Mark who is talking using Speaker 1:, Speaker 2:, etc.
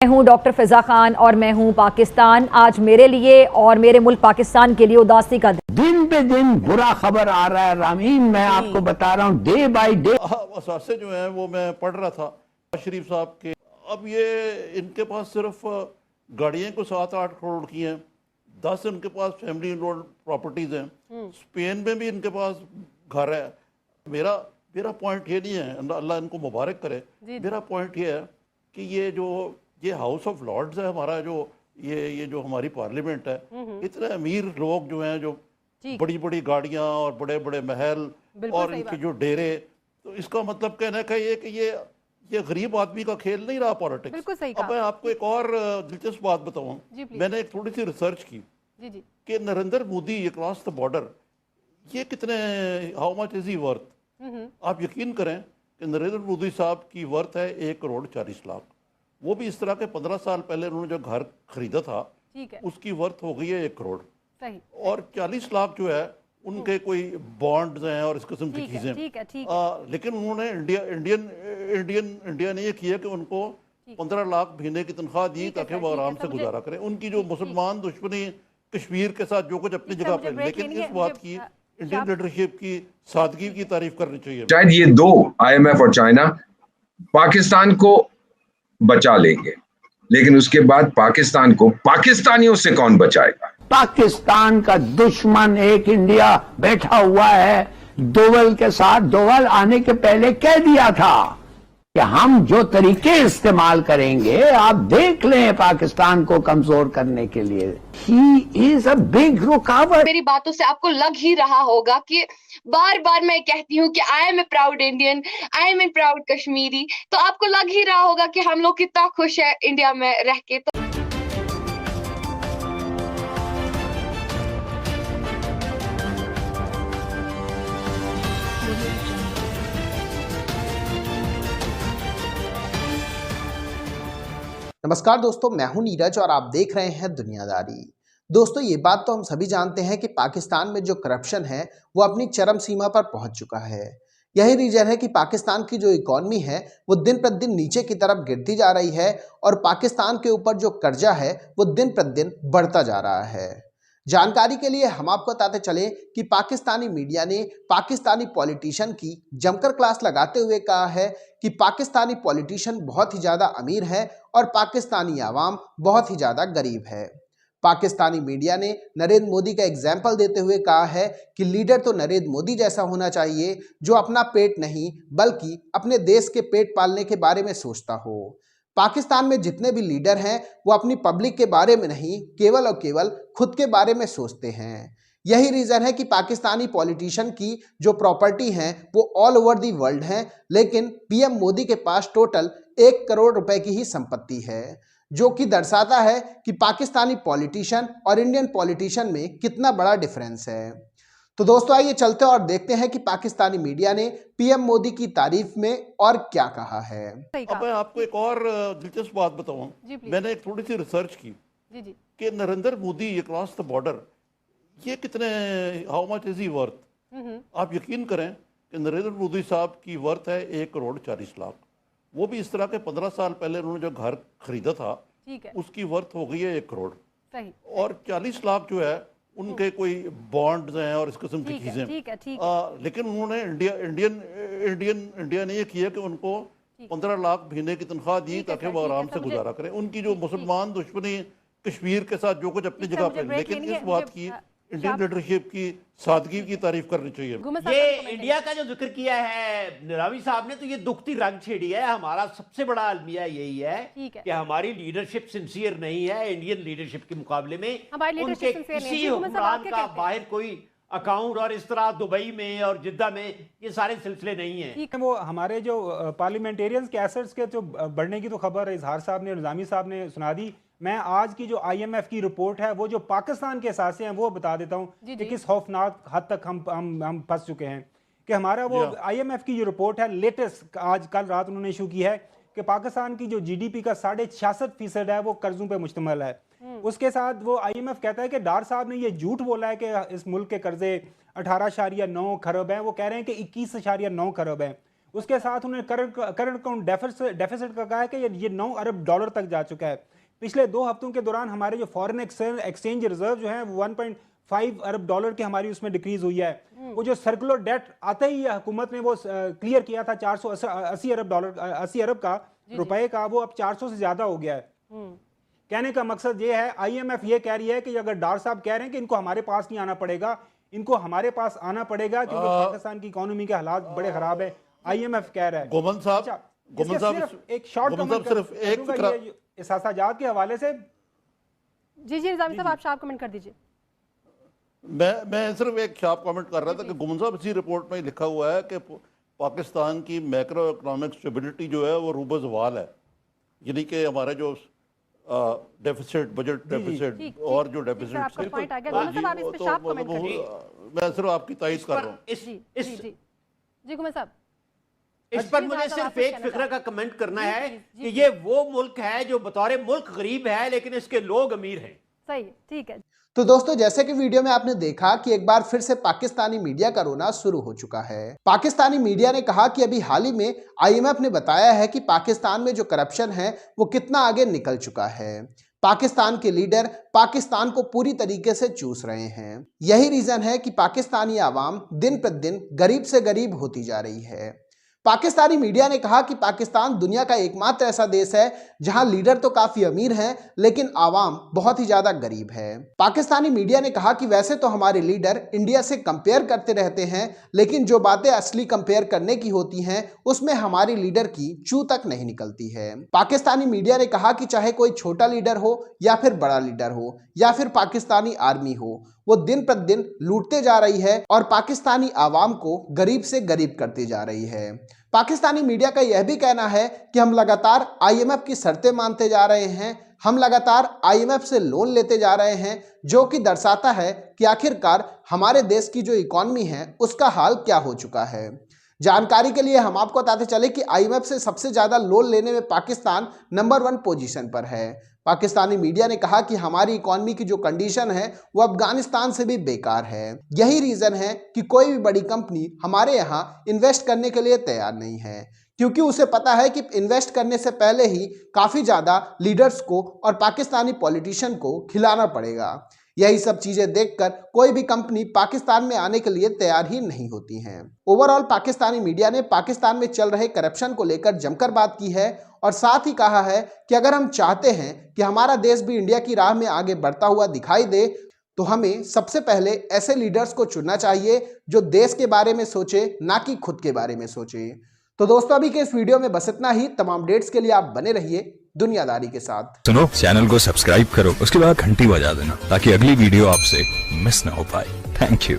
Speaker 1: मैं हूं डॉक्टर फिजा खान और मैं हूं पाकिस्तान। आज मेरे लिए और मेरे मुल्क पाकिस्तान के लिए उदासी का
Speaker 2: दिन पे दिन बुरा खबर आ रहा है रामीन, मैं आपको बता रहा हूँ डे बाय डे।
Speaker 3: असासे जो हैं वो मैं पढ़ रहा था शरीफ साहब के। अब ये इनके पास सिर्फ गाड़ियाँ को 7-8 करोड़ की हैं, 10 इनके पास फैमिली लोन प्रॉपर्टीज़ हैं, स्पेन में भी इनके पास घर है। मेरा मेरा पॉइंट ये नहीं है, अल्लाह इनको मुबारक करे। मेरा पॉइंट ये है कि ये हाउस ऑफ लॉर्ड्स है हमारा, जो ये जो हमारी पार्लियामेंट है, इतने अमीर लोग जो हैं, जो बड़ी बड़ी गाड़ियां और बड़े बड़े महल और इनके जो डेरे, तो इसका मतलब कहने का ये कि ये गरीब आदमी का खेल नहीं रहा पॉलिटिक्स। अब मैं आपको एक और दिलचस्प बात बताऊं। मैंने एक थोड़ी सी रिसर्च की कि Narendra Modi across the border ये कितने, how much is he worth. आप यकीन करें कि नरेंद्र मोदी साहब की वर्थ है 1,40,00,000। वो भी इस तरह के 15 साल पहले उन्होंने जो घर खरीदा था उसकी वर्थ हो गई है 1 करोड़। सही। और 40 लाख जो है उनके कोई बॉन्ड्स हैं और इस किस्म की चीजें। लेकिन उन्होंने इंडिया ने ये किया कि उनको 15 लाख महीने की तनख्वाह दी ताकि वो आराम से गुजारा करें। उनकी जो मुसलमान दुश्मनी कश्मीर के साथ जो कुछ अपनी जगह पे, लेकिन इस बात की इंडियन लीडरशिप की सादगी की तारीफ करनी चाहिए।
Speaker 4: शायद ये दो IMF और चाइना पाकिस्तान को बचा लेंगे, लेकिन उसके बाद पाकिस्तान को पाकिस्तानियों से कौन बचाएगा?
Speaker 2: पाकिस्तान का दुश्मन एक इंडिया बैठा हुआ है दोवल के साथ। दोवल आने के पहले कह दिया था कि हम जो तरीके इस्तेमाल करेंगे, आप देख लें, पाकिस्तान को कमजोर करने के लिए। ही इज अ बिग रुकावट।
Speaker 5: मेरी बातों से आपको लग ही रहा होगा कि बार बार मैं कहती हूँ कि I am a proud Indian, I am a proud Kashmiri. तो आपको लग ही रहा होगा कि हम लोग कितना खुश है इंडिया में रह के। तो
Speaker 6: नमस्कार दोस्तों, मैं हूं नीरज और आप देख रहे हैं दुनियादारी। दोस्तों, ये बात तो हम सभी जानते हैं कि पाकिस्तान में जो करप्शन है वो अपनी चरम सीमा पर पहुंच चुका है। यही रीजन है कि पाकिस्तान की जो इकॉनमी है वो दिन प्रतिदिन नीचे की तरफ गिरती जा रही है और पाकिस्तान के ऊपर जो कर्जा है वो दिन प्रतिदिन बढ़ता जा रहा है। जानकारी के लिए हम आपको बताते चले कि पाकिस्तानी मीडिया ने पाकिस्तानी पॉलिटिशियन की जमकर क्लास लगाते हुए कहा है कि पाकिस्तानी पॉलिटिशियन बहुत ही ज़्यादा अमीर है और पाकिस्तानी आवाम बहुत ही ज़्यादा गरीब है। पाकिस्तानी मीडिया ने नरेंद्र मोदी का एग्जाम्पल देते हुए कहा है कि लीडर तो नरेंद्र मोदी जैसा होना चाहिए जो अपना पेट नहीं बल्कि अपने देश के पेट पालने के बारे में सोचता हो। पाकिस्तान में जितने भी लीडर हैं वो अपनी पब्लिक के बारे में नहीं, केवल और केवल खुद के बारे में सोचते हैं। यही रीजन है कि पाकिस्तानी पॉलिटिशियन की जो प्रॉपर्टी हैं वो ऑल ओवर दी वर्ल्ड हैं, लेकिन पीएम मोदी के पास टोटल 1 करोड़ रुपए की ही संपत्ति है, जो कि दर्शाता है कि पाकिस्तानी पॉलिटिशियन और इंडियन पॉलिटिशियन में कितना बड़ा डिफरेंस है। तो दोस्तों, आइए चलते हैं और देखते हैं कि पाकिस्तानी मीडिया ने पीएम मोदी की तारीफ में और क्या कहा है।
Speaker 3: अब मैं आपको एक और दिलचस्प बात बताऊं। मैंने एक थोड़ी सी रिसर्च की कि Narendra Modi across the border ये कितने, how much is he worth. आप यकीन करें कि नरेंद्र मोदी साहब की वर्थ है 1,40,00,000। वो भी इस तरह के 15 साल पहले उन्होंने जो घर खरीदा था उसकी वर्थ हो गई है 1 करोड़। सही। और 40 लाख जो है उनके कोई बॉन्ड्स हैं और इस किस्म की चीजें। लेकिन उन्होंने इंडिया ने ये किया कि उनको 15 लाख महीने की तनख्वाह दी ताकि वो आराम से गुजारा करें। उनकी जो मुसलमान दुश्मनी कश्मीर के साथ जो कुछ अपनी जगह पे, लेकिन इस बात की इंडियन लीडरशिप की सादगी की तारीफ करनी चाहिए।
Speaker 7: ये इंडिया का जो जिक्र किया है रावी साहब ने, तो ये दुखती रंग छेड़ी है। हमारा सबसे बड़ा अलमिया यही है कि हमारी लीडरशिप सिंसियर नहीं है इंडियन लीडरशिप के मुकाबले में। उनके किसी हुक्मरान का बाहर कोई अकाउंट और इस तरह दुबई में और जिद्दा में ये सारे सिलसिले नहीं हैं।
Speaker 8: वो हमारे जो पार्लियामेंटेरियंस के एसेट्स के जो बढ़ने की तो खबर इजहार साहब ने, निजामी साहब ने सुना दी। मैं आज की जो IMF की रिपोर्ट है वो जो पाकिस्तान के असासे हैं वो बता देता हूँ कि किस खौफनाक हद तक हम फंस चुके हैं। कि हमारा वो IMF की जो रिपोर्ट है लेटेस्ट, आज कल रात उन्होंने इशू की है कि पाकिस्तान की जो GDP का 66.5% है वो कर्जों पे मुश्तमिल है। उसके साथ वो IMF कहता है कि डार साहब ने ये झूठ बोला है कि इस मुल्क के कर्जे 18.9 खरब हैं। वो कह रहे हैं कि 21.9 खरब हैं। उसके साथ उन्होंने करंट अकाउंट डेफिसिट का कहा है कि ये 9 अरब डॉलर तक जा चुका है। पिछले 2 हफ्तों के दौरान हमारे जो फॉरेन एक्सचेंज रिजर्व जो है 1.5 अरब डॉलर की हमारी उसमें डिक्रीज हुई है। वो जो सर्कुलर डेट आते ही हुकूमत ने वो क्लियर किया था 480 अरब डॉलर 80 अरब का रुपए का, वो अब 400 से ज्यादा हो गया है। कहने का मकसद ये है, IMF ये कह रही है कि अगर डार साहब कह रहे हैं कि इनको हमारे पास नहीं आना पड़ेगा, इनको हमारे पास आना पड़ेगा क्योंकि पाकिस्तान की इकोनॉमी के हालात बड़े खराब है, IMF कह रहा है।
Speaker 3: गोमन साहब
Speaker 8: एक शॉर्ट कमेंट
Speaker 3: सिर्फ एक
Speaker 8: एहसासात के हवाले से।
Speaker 9: जी निजामी साहब आप शार्प कमेंट कर दीजिए।
Speaker 3: मैं सिर्फ एक शार्प कमेंट कर रहा था कि गुमन साहब इसी रिपोर्ट में लिखा हुआ है कि पाकिस्तान की मैक्रो इकोनॉमिक स्टेबिलिटी जो है वो रूबे ज़वाल है, यानी कि हमारे जो डेफिसिट बजट डेफिसिट और जो डेफिसिट मैं सिर्फ आपकी तारीफ कर रहा हूँ।
Speaker 9: जी गुमन साहब,
Speaker 7: इस पर मुझे सिर्फ एक फिक्र का कमेंट करना है कि ये वो मुल्क है जो बतौर मुल्क गरीब है लेकिन इसके लोग अमीर हैं।
Speaker 9: सही, ठीक है।
Speaker 6: तो दोस्तों, जैसे कि वीडियो में आपने देखा कि एक बार फिर से पाकिस्तानी मीडिया का रोना शुरू हो चुका है। पाकिस्तानी मीडिया ने कहा कि अभी हाल ही में IMF ने बताया है कि पाकिस्तान में जो करप्शन है वो कितना आगे निकल चुका है। पाकिस्तान के लीडर पाकिस्तान को पूरी तरीके से चूस रहे हैं। यही रीजन है कि पाकिस्तानी आवाम दिन प्रतिदिन गरीब से गरीब होती जा रही है। पाकिस्तानी मीडिया ने कहा कि पाकिस्तान दुनिया का एकमात्र ऐसा देश है जहां लीडर तो काफी अमीर हैं लेकिन आवाम बहुत ही ज्यादा गरीब है। पाकिस्तानी मीडिया ने कहा कि वैसे तो हमारे लीडर इंडिया से कंपेयर करते रहते हैं लेकिन जो बातें असली कंपेयर करने की होती हैं उसमें हमारे लीडर की चू तक नहीं निकलती है। पाकिस्तानी मीडिया ने कहा कि चाहे कोई छोटा लीडर हो या फिर बड़ा लीडर हो या फिर पाकिस्तानी आर्मी हो, वो दिन प्रतिदिन लूटते जा रही है और पाकिस्तानी आवाम को गरीब से गरीब करती जा रही है। पाकिस्तानी मीडिया का यह भी कहना है कि हम लगातार IMF की शर्तें मानते जा रहे हैं, हम लगातार IMF से लोन लेते जा रहे हैं, जो कि दर्शाता है कि आखिरकार हमारे देश की जो इकॉनमी है उसका हाल क्या हो चुका है। जानकारी के लिए हम आपको बताते चले कि IMF से सबसे ज्यादा लोन लेने में पाकिस्तान नंबर 1 पोजीशन पर है। पाकिस्तानी मीडिया ने कहा कि हमारी इकॉनमी की जो कंडीशन है वो अफगानिस्तान से भी बेकार है। यही रीजन है कि कोई भी बड़ी कंपनी हमारे यहाँ इन्वेस्ट करने के लिए तैयार नहीं है, क्योंकि उसे पता है कि इन्वेस्ट करने से पहले ही काफी ज्यादा लीडर्स को और पाकिस्तानी पॉलिटिशियन को खिलाना पड़ेगा। यही सब चीजें देखकर कोई भी कंपनी पाकिस्तान में आने के लिए तैयार ही नहीं होती हैं। ओवरऑल पाकिस्तानी मीडिया ने पाकिस्तान में चल रहे करप्शन को लेकर जमकर बात की है और साथ ही कहा है कि अगर हम चाहते हैं कि हमारा देश भी इंडिया की राह में आगे बढ़ता हुआ दिखाई दे तो हमें सबसे पहले ऐसे लीडर्स को चुनना चाहिए जो देश के बारे में सोचे, ना कि खुद के बारे में सोचे। तो दोस्तों, अभी के इस वीडियो में बस इतना ही। तमाम अपडेट्स के लिए आप बने रहिए दुनियादारी के साथ।
Speaker 10: सुनो, चैनल को सब्सक्राइब करो, उसके बाद घंटी बजा देना ताकि अगली वीडियो आपसे मिस ना हो पाए। Thank you.